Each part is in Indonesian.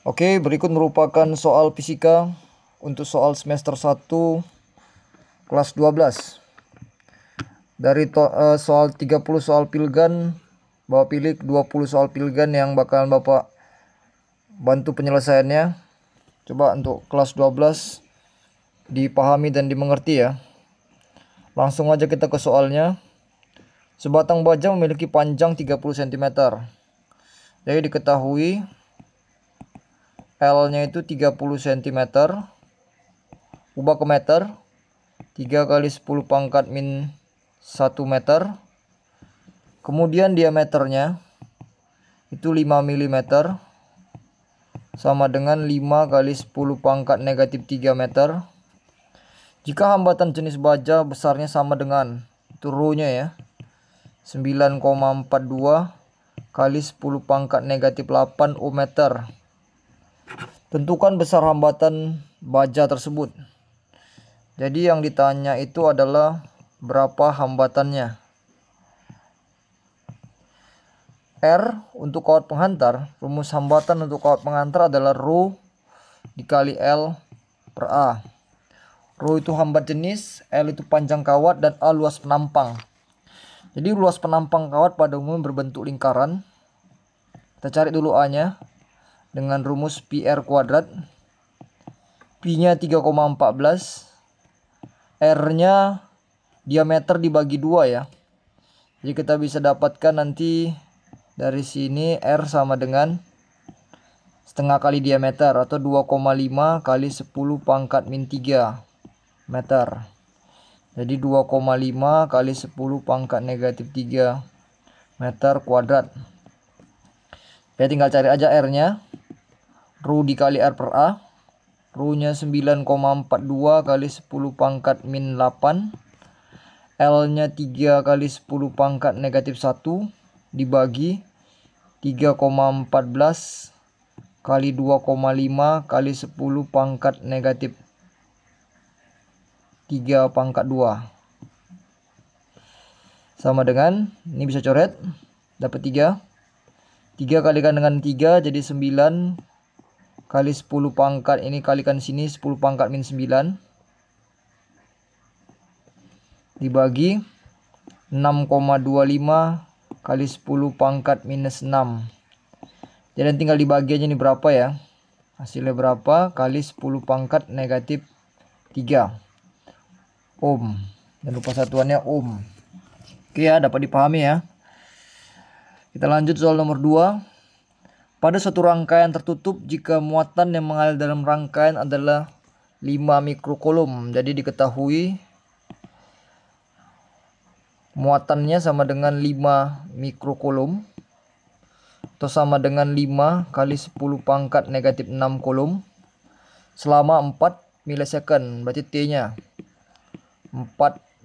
Oke, berikut merupakan soal fisika untuk soal semester 1 kelas 12. Dari soal 30 soal pilgan, Bapak pilih 20 soal pilgan yang bakalan Bapak bantu penyelesaiannya. Coba untuk kelas 12 dipahami dan dimengerti ya. Langsung aja kita ke soalnya. Sebatang baja memiliki panjang 30 cm. Jadi diketahui L-nya itu 30 cm. Ubah ke meter. 3 kali 10 pangkat min 1 meter. Kemudian diameternya itu 5 mm. Sama dengan 5 kali 10 pangkat negatif 3 meter. Jika hambatan jenis baja besarnya sama dengan, itu rho-nya ya, 9,42 kali 10 pangkat negatif 8 Ohm meter. Tentukan besar hambatan baja tersebut. Jadi yang ditanya itu adalah berapa hambatannya. R untuk kawat penghantar, rumus hambatan untuk kawat penghantar adalah rho dikali L per A. Rho itu hambat jenis, L itu panjang kawat, dan A luas penampang. Jadi luas penampang kawat pada umumnya berbentuk lingkaran. Kita cari dulu A-nya dengan rumus PR kuadrat. Pi-nya 3,14. R-nya diameter dibagi 2 ya. Jadi kita bisa dapatkan nanti dari sini R sama dengan setengah kali diameter atau 2,5 kali 10 pangkat min 3 meter. Jadi 2,5 kali 10 pangkat negatif 3 meter kuadrat. Ya tinggal cari aja R-nya. Rho dikali R per A. Rho-nya 9,42 kali 10 pangkat min 8. L-nya 3 kali 10 pangkat negatif 1 dibagi 3,14 kali 2,5 kali 10 pangkat negatif 3 pangkat 2. Sama dengan, ini bisa coret, dapat 3. 3 kalikan dengan 3 jadi 9 kali 10 pangkat, ini kalikan sini 10 pangkat min 9 dibagi 6,25 kali 10 pangkat minus 6. Jadi tinggal dibagi aja ini berapa ya. Hasilnya berapa kali 10 pangkat negatif 3 ohm. Jangan lupa satuannya ohm. Oke ya, dapat dipahami ya. Kita lanjut soal nomor 2. Pada suatu rangkaian tertutup, jika muatan yang mengalir dalam rangkaian adalah 5 mikrokulum. Jadi diketahui muatannya sama dengan 5 mikrokulum atau sama dengan 5 kali 10 pangkat negatif 6 kulum selama 4 milisekund. Berarti T-nya 4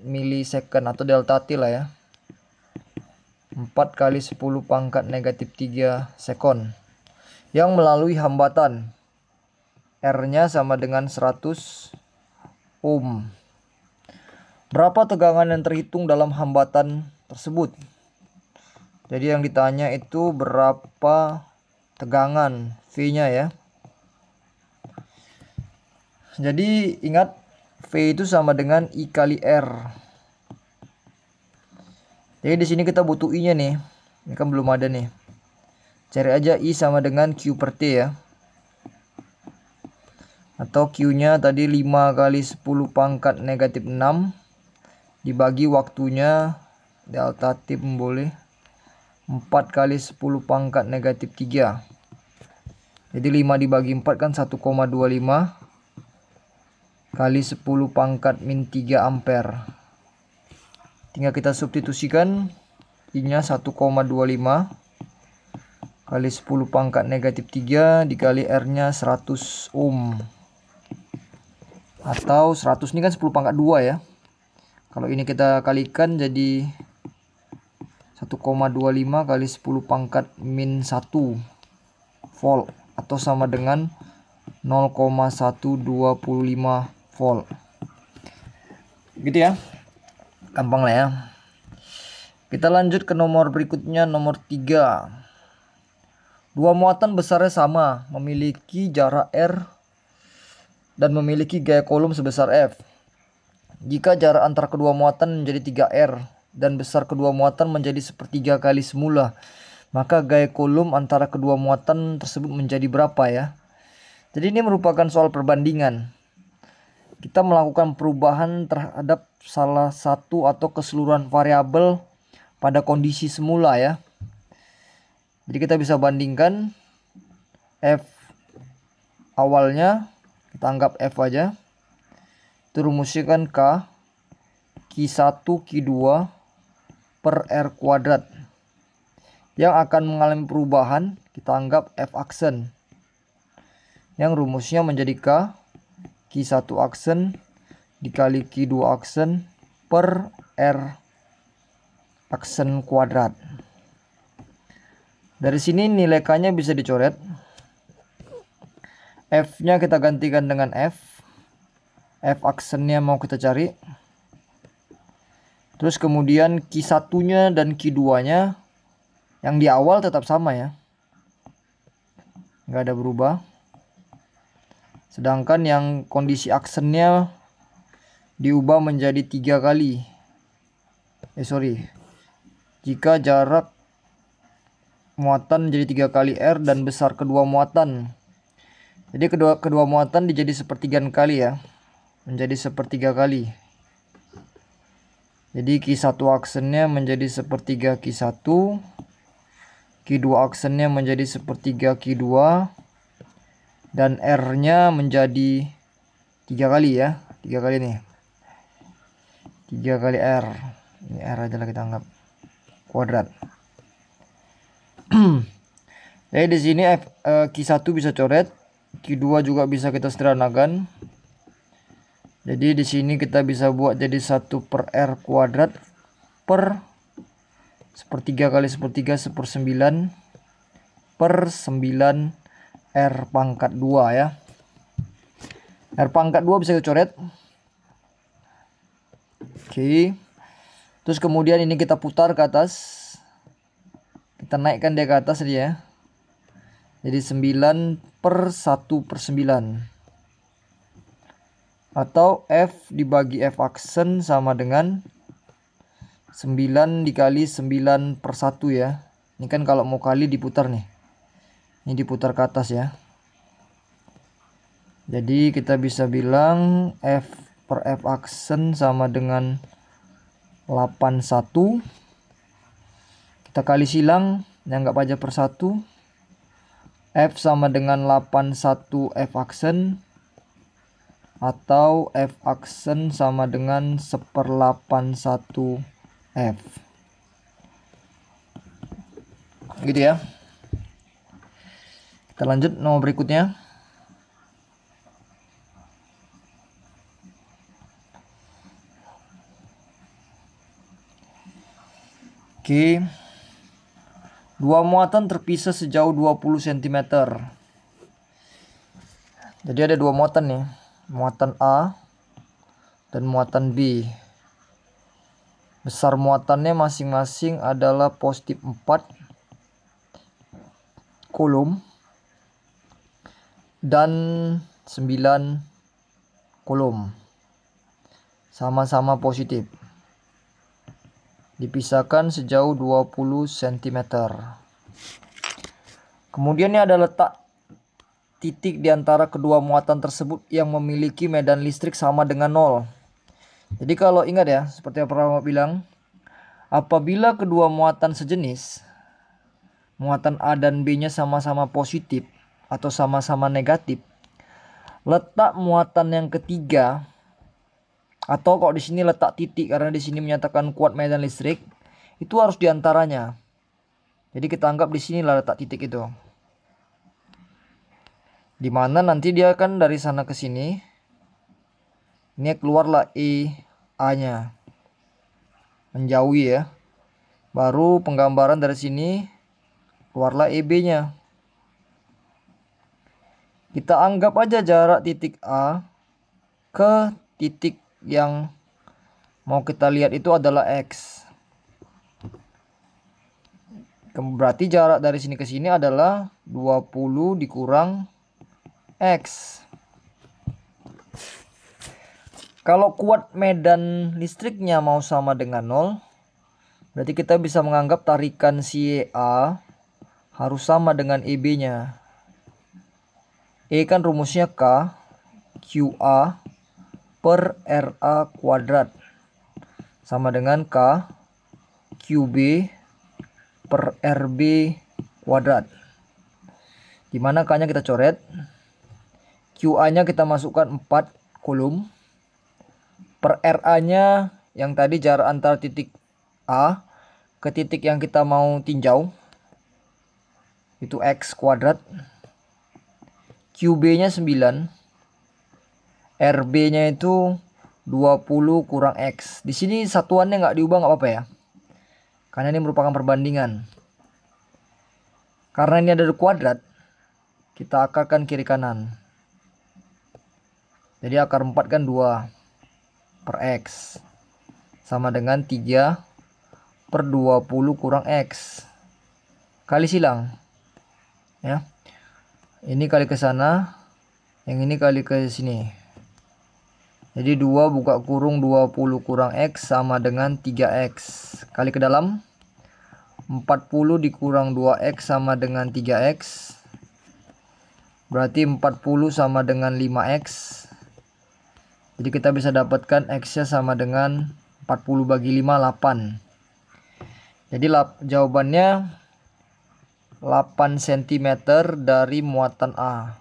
milisekund atau delta T lah ya. 4 kali 10 pangkat negatif 3 sekon. Yang melalui hambatan. R-nya sama dengan 100 ohm. Berapa tegangan yang terhitung dalam hambatan tersebut? Jadi yang ditanya itu berapa tegangan V-nya ya. Jadi ingat V itu sama dengan I kali R. Jadi di sini kita butuh I-nya nih. Ini kan belum ada nih. Cari aja I sama dengan Q per T ya. Atau Q-nya tadi 5 kali 10 pangkat negatif 6 dibagi waktunya delta T boleh 4 kali 10 pangkat negatif 3. Jadi 5 dibagi 4 kan 1,25 kali 10 pangkat min 3 ampere. Tinggal kita substitusikan. I-nya 1,25 kali 10 pangkat negatif 3 dikali R-nya 100 ohm. Atau 100 ini kan 10 pangkat 2 ya. Kalau ini kita kalikan jadi 1,25 kali 10 pangkat min 1 volt. Atau sama dengan 0,125 volt. Gitu ya. Gampang lah ya. Kita lanjut ke nomor berikutnya, nomor 3. Dua muatan besarnya sama, memiliki jarak R dan memiliki gaya kolom sebesar F. Jika jarak antara kedua muatan menjadi 3R dan besar kedua muatan menjadi sepertiga kali semula, maka gaya kolom antara kedua muatan tersebut menjadi berapa ya? Jadi ini merupakan soal perbandingan. Kita melakukan perubahan terhadap salah satu atau keseluruhan variabel pada kondisi semula ya. Jadi kita bisa bandingkan F awalnya, kita anggap F aja. Itu rumusnya kan Q1 Q2 per R kuadrat. Yang akan mengalami perubahan kita anggap F aksen. Yang rumusnya menjadi Q1 aksen dikali Q2 aksen per R aksen kuadrat. Dari sini nilai K-nya bisa dicoret. F-nya kita gantikan dengan F. F aksennya mau kita cari. Terus kemudian Q1-nya dan Q2-nya yang di awal tetap sama ya. Nggak ada berubah. Sedangkan yang kondisi aksennya diubah menjadi 3 kali. Jika jarak muatan menjadi 3 kali R dan besar kedua muatan. Jadi kedua muatan dijadi sepertigaan kali ya. Menjadi sepertiga kali. Jadi Q1 aksennya menjadi sepertiga Q1. Q2 aksennya menjadi sepertiga Q2. Dan R-nya menjadi 3 kali ya. 3 kali nih. 3 kali R. Ini R aja lah kita anggap. Kuadrat. Jadi di sini Q1 bisa coret. Q2 juga bisa kita sederhanakan. Jadi di sini kita bisa buat jadi 1 per R kuadrat per sepertiga kali sepertiga sepersembilan per 9 R pangkat 2 ya. R pangkat 2 bisa kita coret. Oke. Terus kemudian ini kita putar ke atas. Kita naikkan dia ke atas dia ya. Jadi 9 per 1 per 9. Atau F dibagi F aksen sama dengan 9 dikali 9 per 1 ya. Ini kan kalau mau kali diputar nih. Ini diputar ke atas ya. Jadi kita bisa bilang F per F aksen sama dengan 81. Kita kali silang, anggap aja per 1. F sama dengan 81 F aksen. Atau F aksen sama dengan 1/81 F. Gitu ya. Kita lanjut nomor berikutnya. Oke. Dua muatan terpisah sejauh 20 cm. Jadi ada dua muatan nih. Muatan A dan muatan B. Besar muatannya masing-masing adalah positif 4 kolom dan 9 kolom. Sama-sama positif. Dipisahkan sejauh 20 cm. Kemudian ini ada letak titik di antara kedua muatan tersebut yang memiliki medan listrik sama dengan 0. Jadi kalau ingat ya, seperti yang pernah bilang, apabila kedua muatan sejenis, muatan A dan B-nya sama-sama positif atau sama-sama negatif, letak muatan yang ketiga, atau kalau di sini letak titik karena di sini menyatakan kuat medan listrik, itu harus diantaranya. Jadi kita anggap di sini lah letak titik itu. Dimana nanti dia akan dari sana ke sini. Ini keluarlah A-nya. Menjauhi ya. Baru penggambaran dari sini keluarlah EB-nya. Kita anggap aja jarak titik A ke titik yang mau kita lihat itu adalah X. Berarti jarak dari sini ke sini adalah 20 dikurang X. Kalau kuat medan listriknya mau sama dengan 0, berarti kita bisa menganggap tarikan si A harus sama dengan EB-nya. E kan rumusnya K QA per RA kuadrat sama dengan K QB per RB kuadrat. Dimana K-nya kita coret, QA-nya kita masukkan 4 kolom, per RA-nya yang tadi jarak antara titik A ke titik yang kita mau tinjau itu X kuadrat, QB-nya 9, RB-nya itu 20 kurang X. Di sini satuannya nggak diubah, nggak apa-apa ya, karena ini merupakan perbandingan. Karena ini ada di kuadrat, kita akarkan kiri kanan. Jadi akar 4 kan 2 per X sama dengan 3 per 20 kurang X. Kali silang. Ya. Ini kali ke sana, yang ini kali ke sini. Jadi 2 buka kurung 20 kurang X sama dengan 3X. Kali ke dalam, 40 dikurang 2X sama dengan 3X. Berarti 40 sama dengan 5X. Jadi kita bisa dapatkan X-nya sama dengan 40 bagi 5, 8. Jadi jawabannya 8 cm dari muatan A.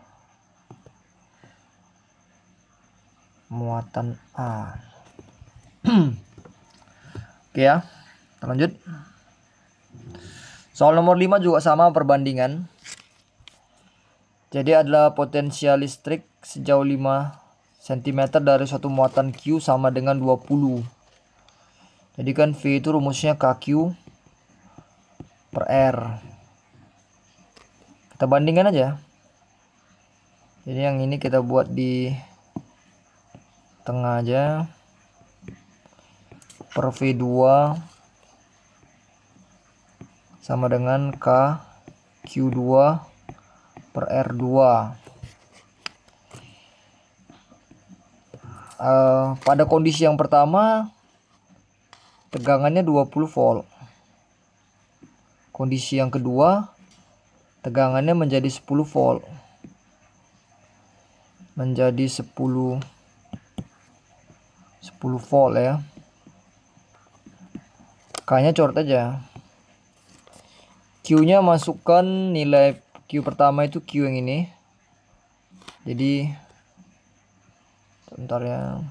Muatan A. Oke ya, kita lanjut. Soal nomor 5 juga sama perbandingan. Jadi adalah potensial listrik sejauh 5 cm dari suatu muatan Q sama dengan 20. Jadi kan V itu rumusnya KQ per R. Kita bandingkan aja. Jadi yang ini kita buat di tengah aja. Per V2 sama dengan K Q2 per R2. Pada kondisi yang pertama tegangannya 20 volt. Kondisi yang kedua tegangannya menjadi 10 volt. Menjadi 10 volt ya. K-nya coret aja. Q-nya masukkan nilai Q pertama itu Q yang ini. Jadi sebentar ya.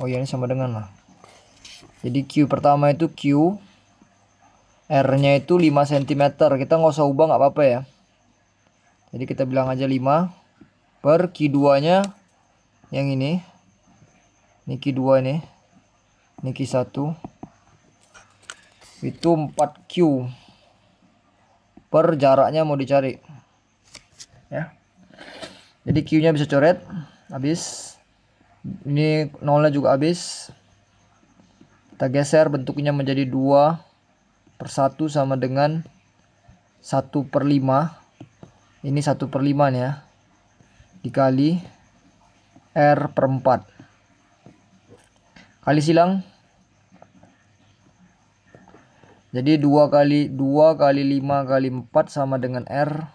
Oh ya, ini sama dengan lah. Jadi Q pertama itu Q, R-nya itu 5 cm. Kita nggak usah ubah, nggak apa-apa ya. Jadi kita bilang aja 5 per Q2-nya yang ini. Ini Q2 ini. Ini Q1. Itu 4Q per jaraknya mau dicari. Ya. Jadi Q-nya bisa coret. Habis. Ini nolnya juga habis. Kita geser bentuknya menjadi 2 per 1 sama dengan 1 per 5. Ini 1 per 5 nih ya. Dikali R per 4. Kali silang. Jadi 2 kali 5 kali 4 sama dengan R.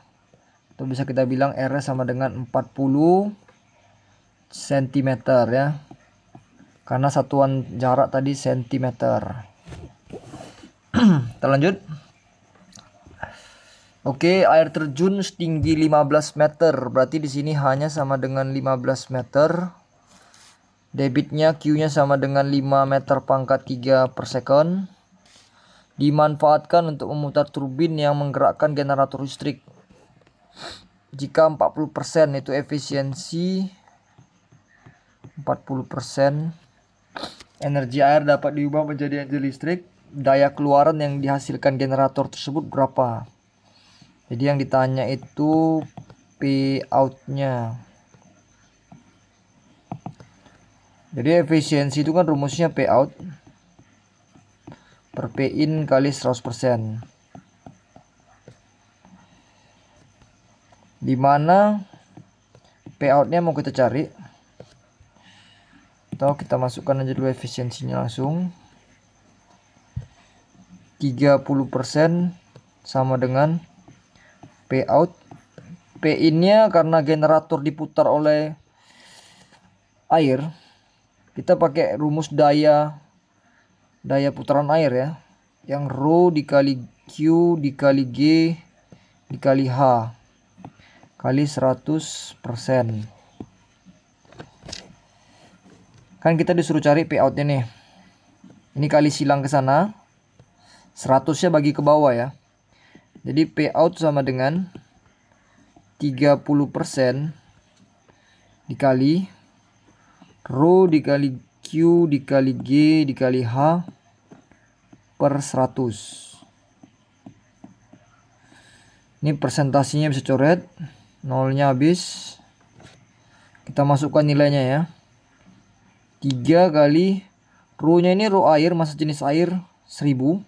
Itu bisa kita bilang R sama dengan 40 cm ya. Karena satuan jarak tadi cm. Kita lanjut. Oke, air terjun setinggi 15 meter. Berarti di sini hanya sama dengan 15 meter. Debitnya Q-nya sama dengan 5 meter pangkat 3 per second. Dimanfaatkan untuk memutar turbin yang menggerakkan generator listrik. Jika 40% itu efisiensi 40%, energi air dapat diubah menjadi energi listrik. Daya keluaran yang dihasilkan generator tersebut berapa? Jadi yang ditanya itu P out-nya. Jadi efisiensi itu kan rumusnya P out per P in kali 100%. Dimana P out-nya mau kita cari, atau kita masukkan aja dulu efisiensinya langsung. 30% sama dengan P out. P in-nya karena generator diputar oleh air, kita pakai rumus daya putaran air ya, yang rho dikali Q dikali G dikali H kali 100%. Kan kita disuruh cari P out-nya nih. Ini kali silang ke sana. 100-nya bagi ke bawah ya. Jadi P out sama dengan 30% dikali rho dikali Q dikali G dikali H per 100. Ini presentasinya bisa coret. Nolnya habis. Kita masukkan nilainya ya. 3 kali rho-nya ini rho air, massa jenis air 1000.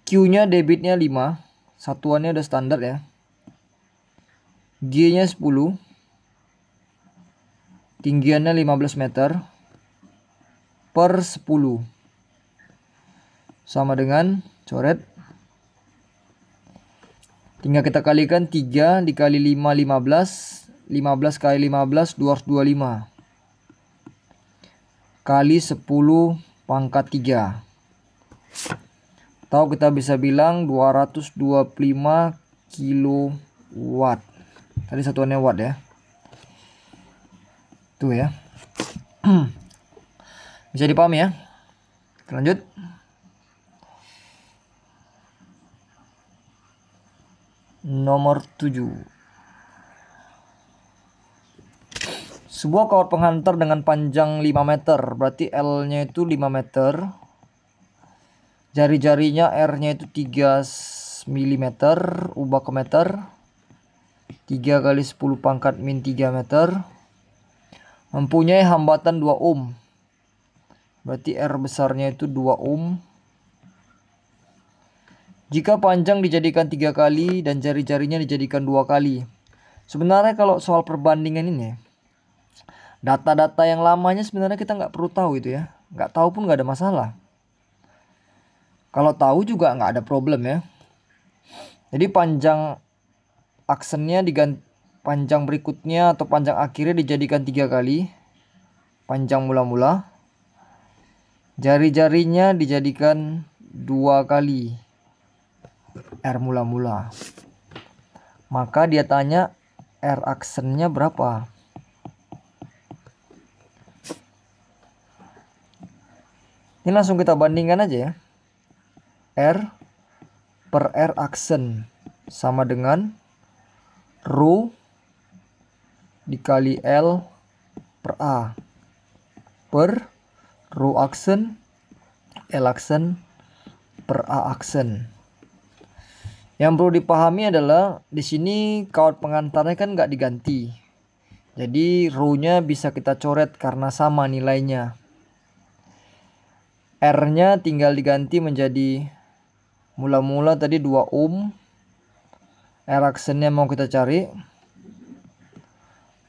Q-nya debitnya 5. Satuannya udah standar ya. G-nya 10. Tinggiannya 15 meter per 10 sama dengan, coret, tinggal kita kalikan 3 dikali 5 15, 15 kali 15 225 kali 10 pangkat 3, atau kita bisa bilang 225 kilowatt. Tadi satuannya watt ya. Tuh ya. Bisa dipahami ya. Kita lanjut. Nomor 7. Sebuah kawat penghantar dengan panjang 5 meter. Berarti L-nya itu 5 meter. Jari-jarinya R-nya itu 3 mm. Ubah ke meter. 3 kali 10 pangkat min 3 meter. Mempunyai hambatan 2 ohm. Berarti R besarnya itu 2 ohm. Jika panjang dijadikan 3 kali dan jari-jarinya dijadikan 2 kali. Sebenarnya kalau soal perbandingan ini, data-data yang lamanya sebenarnya kita nggak perlu tahu itu ya. Nggak tahu pun nggak ada masalah. Kalau tahu juga nggak ada problem ya. Jadi panjang aksennya diganti, panjang berikutnya atau panjang akhirnya dijadikan 3 kali. Panjang mula-mula. Jari-jarinya dijadikan 2 kali. R mula-mula. Maka dia tanya R aksennya berapa. Ini langsung kita bandingkan aja ya. R per R aksen sama dengan rho dikali L per A per rho aksen L aksen per A aksen. Yang perlu dipahami adalah di sini kawat pengantarnya kan nggak diganti. Jadi rho-nya bisa kita coret karena sama nilainya. R-nya tinggal diganti menjadi mula-mula tadi 2 ohm. R aksennya mau kita cari.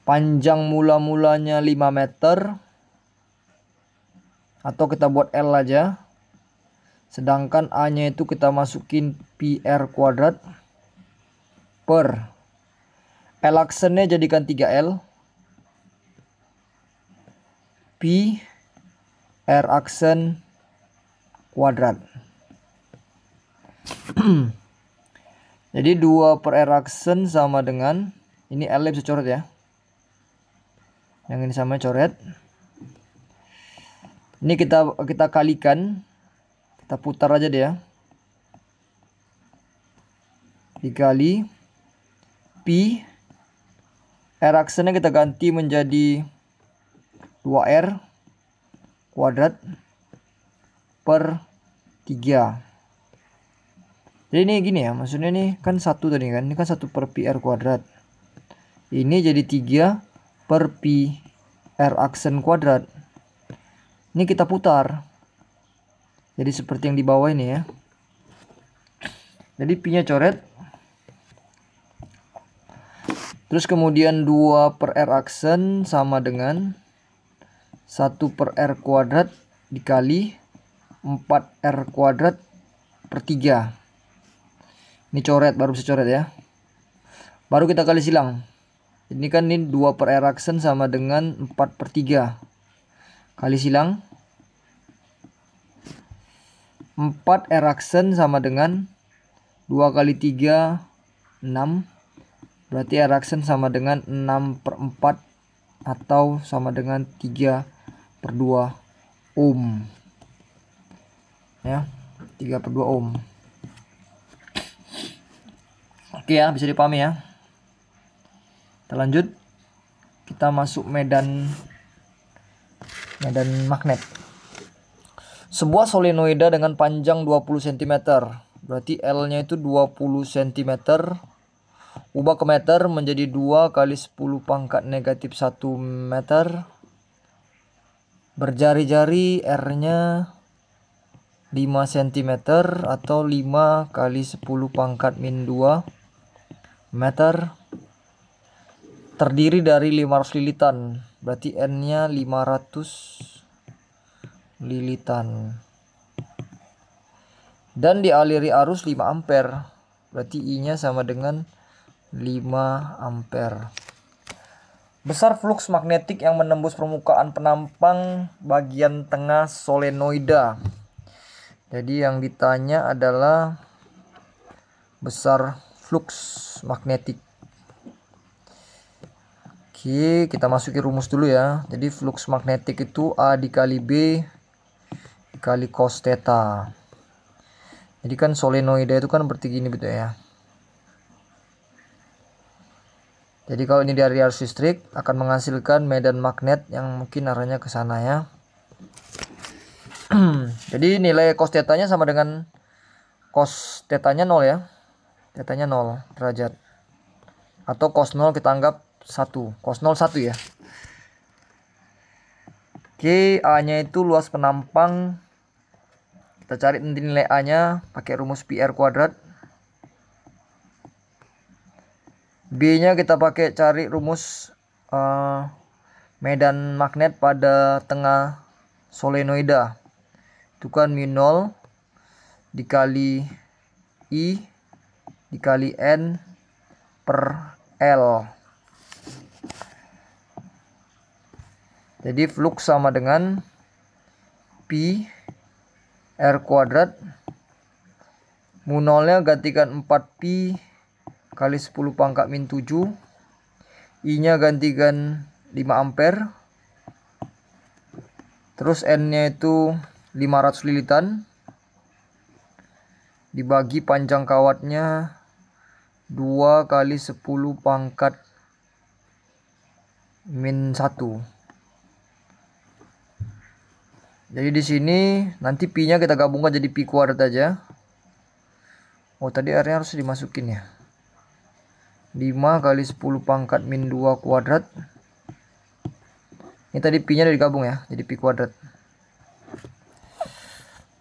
Panjang mula-mulanya 5 meter. Atau kita buat L aja. Sedangkan A-nya itu kita masukin PR kuadrat per L aksennya jadikan 3L. Pi R aksen kuadrat. Jadi 2 per R aksen sama dengan, ini L bisa coret ya. Yang ini sama coret. Ini kita kalikan. Kita putar aja dia. Dikali Pi R aksennya kita ganti menjadi 2R kuadrat per 3. Jadi ini gini ya, maksudnya ini kan 1 tadi kan, ini kan 1 per pi r kuadrat. Ini jadi 3 per pi R aksen kuadrat. Ini kita putar. Jadi seperti yang di bawah ini ya. Jadi pi-nya coret. Terus kemudian 2 per R aksen sama dengan 1 per R kuadrat dikali 4 R kuadrat per 3. Ini coret, baru bisa coret ya. Baru kita kali silang. Ini kan ini 2 per R aksen sama dengan 4 per 3. Kali silang. 4 R aksen sama dengan 2 kali 3, 6. Berarti R aksen sama dengan 6 per 4 atau sama dengan 3 per 2 ohm. Ya, 3 per 2 ohm. Oke ya, bisa dipahami ya. Kita lanjut. Kita masuk medan magnet. Sebuah solenoida dengan panjang 20 cm. Berarti L-nya itu 20 cm. Ubah ke meter menjadi 2 kali 10 pangkat negatif 1 meter. Berjari-jari R-nya 5 cm atau 5 kali 10 pangkat min 2 meter. Terdiri dari 500 lilitan. Berarti N-nya 500 lilitan. Dan dialiri arus 5 ampere. Berarti I-nya sama dengan 5 ampere. Besar fluks magnetik yang menembus permukaan penampang bagian tengah solenoida. Jadi yang ditanya adalah besar fluks magnetik. Oke, kita masuki rumus dulu ya. Jadi fluks magnetik itu A dikali B dikali cos theta. Jadi kan solenoida itu kan seperti gini betul ya. Jadi kalau ini dari arus listrik akan menghasilkan medan magnet yang mungkin arahnya ke sana ya. Jadi nilai cos theta-nya sama dengan cos theta-nya 0 ya. Theta-nya 0 derajat. Atau cos 0 kita anggap 1. Cos 0 1 ya. Oke, A-nya itu luas penampang. Kita cari nanti nilai A-nya pakai rumus pi R kuadrat. B-nya kita pakai cari rumus medan magnet pada tengah solenoida. Itu kan mu 0 dikali I dikali N per L. Jadi flux sama dengan pi R kuadrat. Mu 0-nya gantikan 4pi kali 10 pangkat min 7. I-nya gantikan 5 ampere. Terus N-nya itu 500 lilitan. Dibagi panjang kawatnya 2 kali 10 pangkat min 1. Jadi di sini nanti pi-nya kita gabungkan jadi pi kuadrat aja. Oh, tadi R-nya harus dimasukin ya. 5 kali 10 pangkat min 2 kuadrat. Ini tadi pi-nya udah digabung ya, jadi pi kuadrat.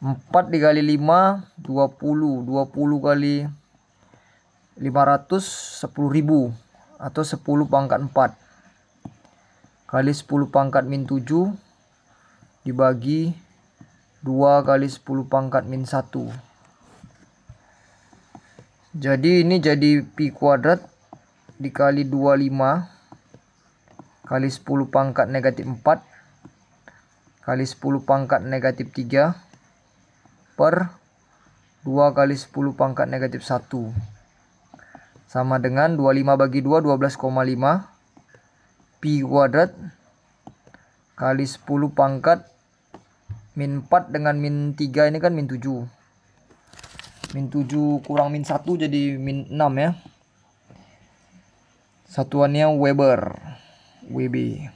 4 dikali 5 20. 20 kali 500 10.000 atau 10 pangkat 4 kali 10 pangkat min 7 dibagi 2 kali 10 pangkat min 1. Jadi ini jadi pi kuadrat dikali 25 kali 10 pangkat negatif 4 kali 10 pangkat negatif 3 per 2 kali 10 pangkat negatif 1 sama dengan 25 bagi 2 12,5 pi kuadrat kali 10 pangkat min 4 dengan min 3 ini kan min 7. Min 7 kurang min 1 jadi min 6 ya. Satuannya Weber. WB.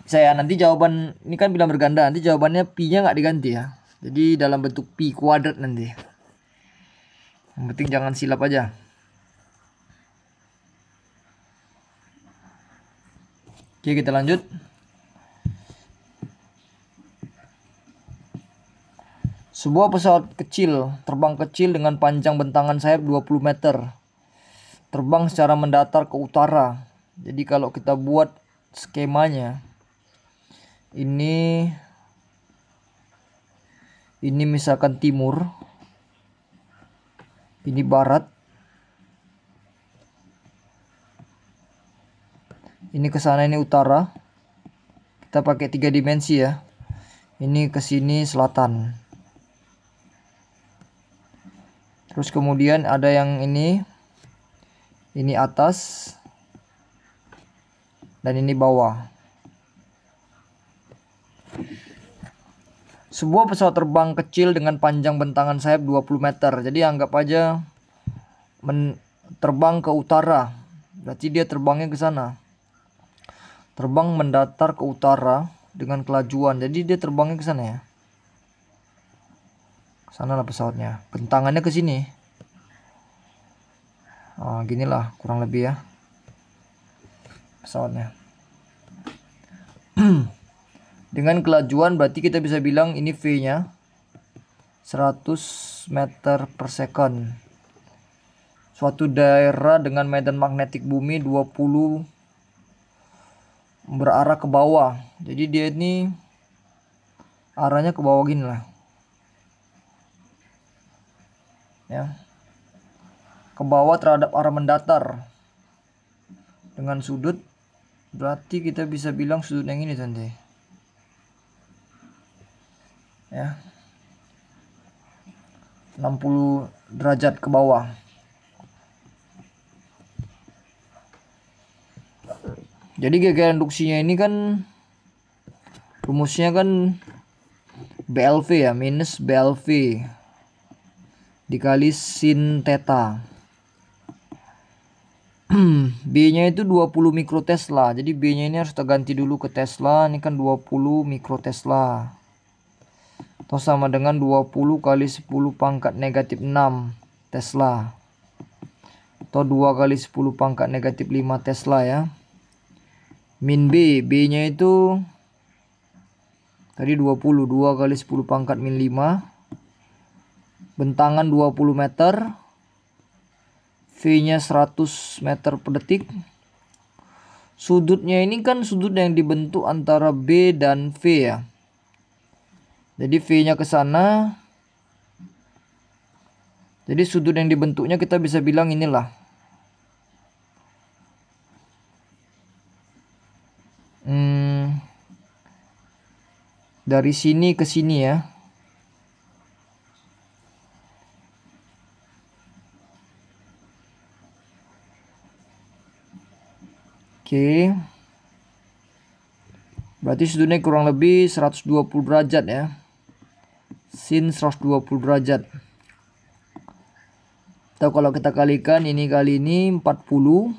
Saya nanti jawaban ini kan bilang berganda, nanti jawabannya pi-nya nggak diganti ya. Jadi dalam bentuk pi kuadrat nanti. Yang penting jangan silap aja. Oke, kita lanjut. Sebuah pesawat kecil terbang kecil dengan panjang bentangan sayap 20 meter. Terbang secara mendatar ke utara. Jadi kalau kita buat skemanya, ini misalkan timur, ini barat, ini ke sana, ini utara. Kita pakai 3 dimensi ya. Ini ke sini selatan. Terus kemudian ada yang ini atas, dan ini bawah. Sebuah pesawat terbang kecil dengan panjang bentangan sayap 20 meter. Jadi anggap aja terbang ke utara. Berarti dia terbangnya ke sana. Terbang mendatar ke utara dengan kelajuan. Jadi dia terbangnya ke sana ya. Sana lah pesawatnya. Bentangannya ke sini. Oh, ginilah kurang lebih ya pesawatnya. Dengan kelajuan berarti kita bisa bilang ini V-nya 100 meter per second. Suatu daerah dengan medan magnetik bumi 20 berarah ke bawah. Jadi dia ini arahnya ke bawah gini lah. Ya. Ke bawah terhadap arah mendatar. Dengan sudut, berarti kita bisa bilang sudut yang ini nanti. Ya. 60 derajat ke bawah. Jadi gaya induksinya ini kan rumusnya kan BLV ya, minus BLV dikali sin theta. B-nya itu 20 mikrotesla. Jadi B-nya ini harus kita ganti dulu ke Tesla. Ini kan 20 mikrotesla. Atau sama dengan 20 kali 10 pangkat negatif 6 Tesla. Atau 2 kali 10 pangkat negatif 5 Tesla ya. Min B. B-nya itu tadi 20. 2 kali 10 pangkat min 5. Bentangan 20 meter. V-nya 100 meter per detik. Sudutnya ini kan sudut yang dibentuk antara B dan V ya. Jadi V-nya ke sana. Jadi sudut yang dibentuknya kita bisa bilang inilah. Dari sini ke sini ya. Oke. Berarti sudutnya kurang lebih 120 derajat ya. Sin 120 derajat. Atau kalau kita kalikan ini kali ini 40.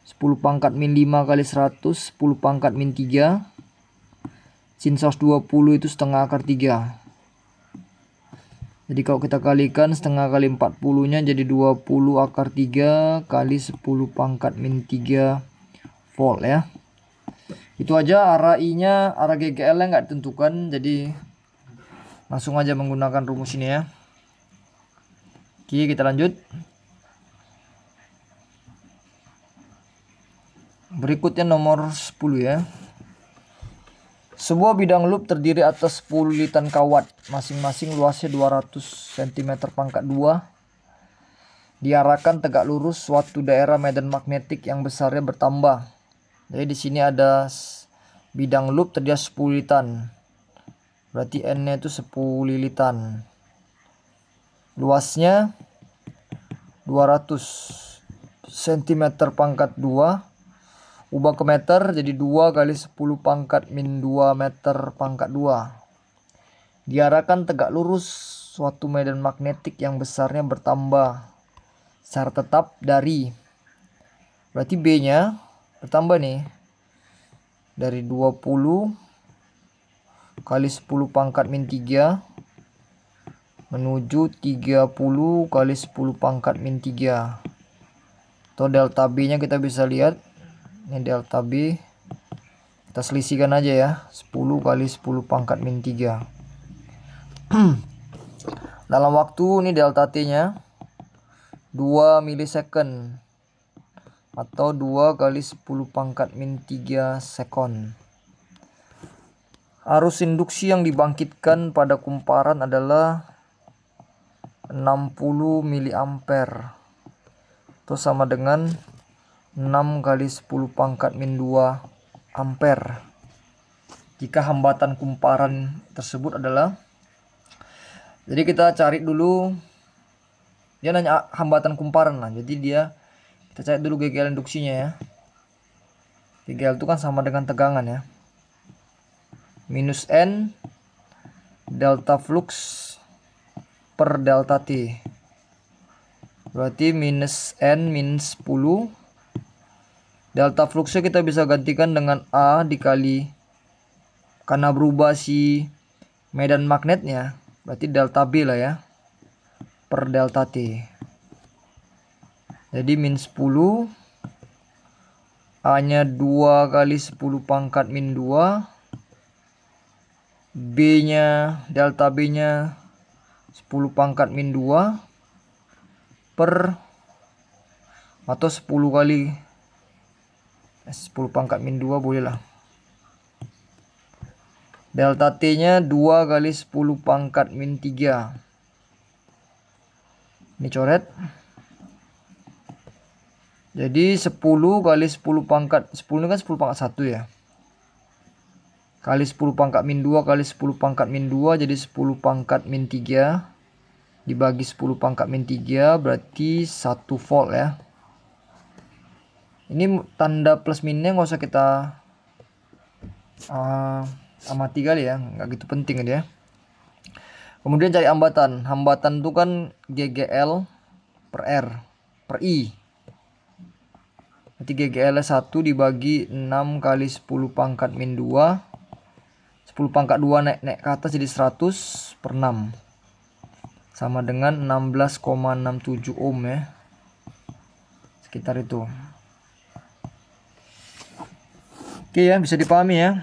10 pangkat min 5 kali 100. 10 pangkat min 3. Sin 120 itu setengah akar 3. Jadi kalau kita kalikan setengah kali 40 nya jadi 20 akar 3 kali 10 pangkat min 3 volt ya. Itu aja. Arah I nya, arah GGL nya nggak ditentukan. Jadi langsung aja menggunakan rumus ini ya. Oke, kita lanjut. Berikutnya nomor 10 ya. Sebuah bidang loop terdiri atas 10 lilitan kawat, masing-masing luasnya 200 cm pangkat 2. Diarahkan tegak lurus suatu daerah medan magnetik yang besarnya bertambah. Jadi di sini ada bidang loop terdiri 10 lilitan. Berarti N-nya itu 10 lilitan. Luasnya 200 cm pangkat 2. Ubah ke meter jadi 2 kali 10 pangkat min 2 meter pangkat 2. Diarahkan tegak lurus suatu medan magnetik yang besarnya bertambah secara tetap dari, berarti B nya bertambah nih, dari 20 kali 10 pangkat min 3 menuju 30 kali 10 pangkat min 3. Atau delta B nya kita bisa lihat Ini delta B. Kita selisihkan aja ya. 10 kali 10 pangkat min 3. Dalam waktu ini delta T nya 2 milisecond. Atau 2 kali 10 pangkat min 3 sekon. Arus induksi yang dibangkitkan pada kumparan adalah 60 miliampere. Itu sama dengan 6 kali 10 pangkat min 2 ampere. Jika hambatan kumparan tersebut adalah, jadi kita cari dulu, dia nanya hambatan kumparan lah. Jadi kita cari dulu GGL induksinya ya. GGL itu kan sama dengan tegangan ya. Minus N delta flux per delta T. Berarti minus N minus 10. Delta fluxnya kita bisa gantikan dengan A dikali, karena berubah si medan magnetnya, berarti delta B lah ya, per delta T. Jadi min 10, A nya 2 kali 10 pangkat min 2, B nya, delta B nya 10 pangkat min 2 per, atau 10 kali 10 pangkat min 2 boleh lah. Delta T nya 2 kali 10 pangkat min 3. Ini coret. Jadi 10 kali 10 pangkat, 10 ini kan 10 pangkat 1 ya. Kali 10 pangkat min 2 kali 10 pangkat min 2, jadi 10 pangkat min 3. Dibagi 10 pangkat min 3 berarti 1 volt ya. Ini tanda plus minusnya nggak usah kita amati kali ya, nggak gitu penting ya. Kemudian cari hambatan. Hambatan itu kan GGL per R per I. Berarti GGL 1 dibagi 6 kali 10 pangkat min 2. 10 pangkat 2 naik ke atas jadi 100 per 6. Sama dengan 16,67 ohm ya. Sekitar itu. Oke ya, bisa dipahami ya.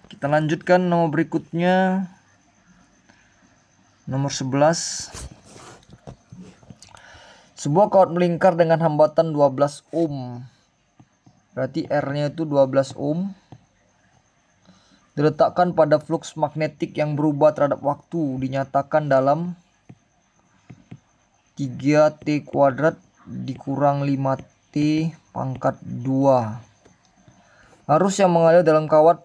Kita lanjutkan nomor berikutnya. Nomor 11. Sebuah kawat melingkar dengan hambatan 12 ohm. Berarti R-nya itu 12 ohm. Diletakkan pada flux magnetik yang berubah terhadap waktu, dinyatakan dalam 3T kuadrat dikurang 5T pangkat 2. Arus yang mengalir dalam kawat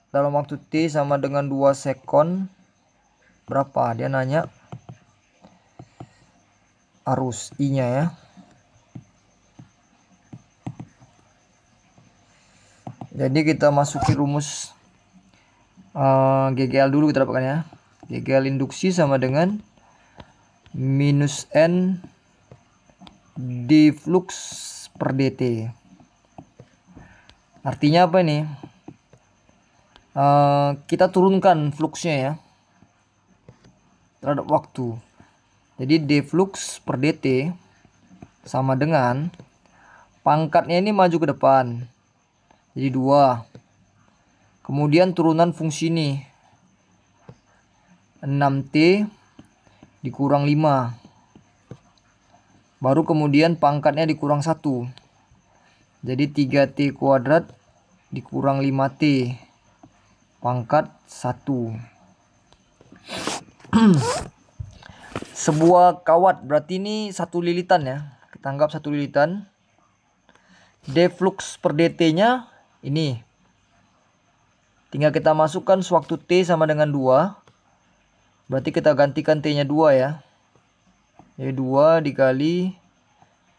dalam waktu T sama dengan 2 sekon. Berapa? Dia nanya arus I-nya ya. Jadi kita masuki rumus GGL dulu kita dapatkan ya. GGL induksi sama dengan minus N d flux per dt. Artinya apa ini? Kita turunkan fluxnya ya terhadap waktu. Jadi d flux per dt sama dengan pangkatnya ini maju ke depan. Jadi 2. Kemudian turunan fungsi ini 6T dikurang 5. Baru kemudian pangkatnya dikurang 1. Jadi 3T kuadrat dikurang 5T pangkat 1. Sebuah kawat, berarti ini satu lilitan ya. Kita anggap satu lilitan. D flux per dt nya ini. Tinggal kita masukkan sewaktu T sama dengan 2. Berarti kita gantikan T nya 2 ya. Jadi 2 dikali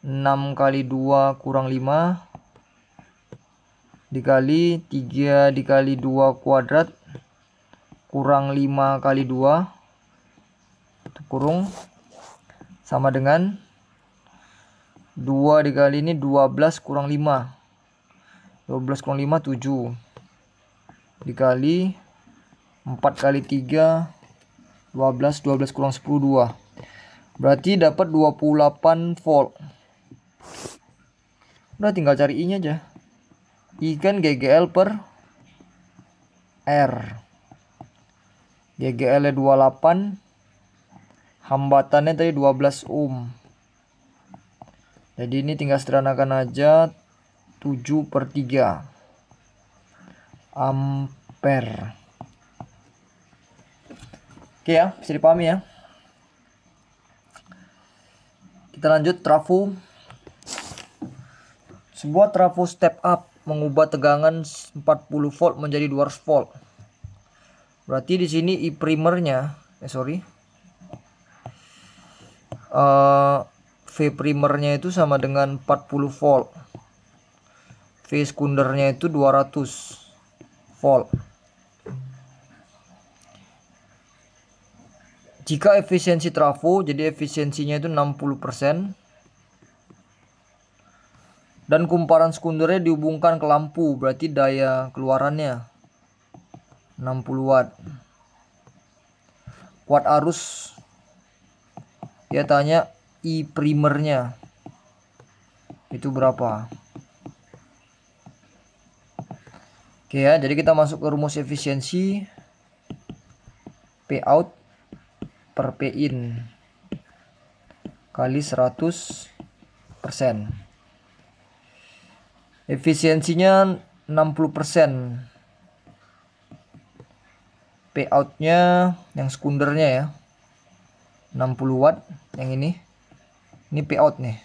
6 kali 2 kurang 5 dikali 3 dikali 2 kuadrat kurang 5 kali 2 kurung sama dengan 2 dikali ini 12 kurang 5. 12 kurang 5 7 dikali 4 kali 3 12 12 kurang 10 2. Berarti dapat 28 volt. Udah tinggal cari I-nya aja. I kan GGL per R. GGL nya 28, hambatannya tadi 12 ohm. Jadi ini tinggal sederhanakan aja, 7/3 ampere. Oke ya, bisa dipahami ya. Kita lanjut trafo. Sebuah trafo step up mengubah tegangan 40 volt menjadi 200 volt. Berarti di sini I primernya, V primernya itu sama dengan 40 volt. V sekundernya itu 200 volt. Jika efisiensi trafo, jadi efisiensinya itu 60%. Dan kumparan sekundernya dihubungkan ke lampu, berarti daya keluarannya 60 watt. Kuat arus, dia tanya I primernya itu berapa. Oke ya, jadi kita masuk ke rumus efisiensi. P out per P in kali 100%. Efisiensinya 60%. P out-nya yang sekundernya ya, 60 watt. Yang ini P out nih.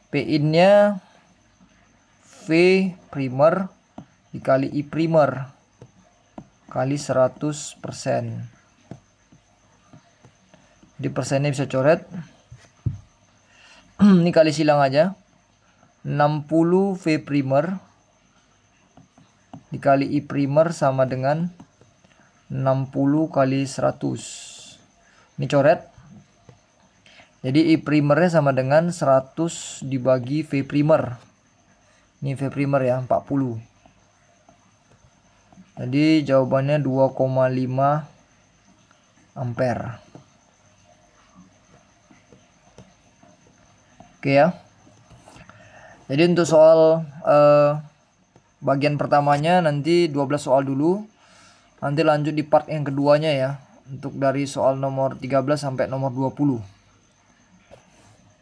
P in-nya V primer dikali I primer kali 100%. Jadi persennya bisa coret. Ini kali silang aja. 60 V primer dikali I primer sama dengan 60 kali 100. Ini coret. Jadi I primernya sama dengan 100 dibagi V primer. Ini V primer ya, 40. Jadi jawabannya 2,5 ampere. Oke ya. Jadi untuk soal bagian pertamanya nanti 12 soal dulu. Nanti lanjut di part yang keduanya ya. Untuk dari soal nomor 13 sampai nomor 20.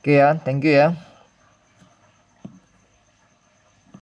Oke ya, thank you ya.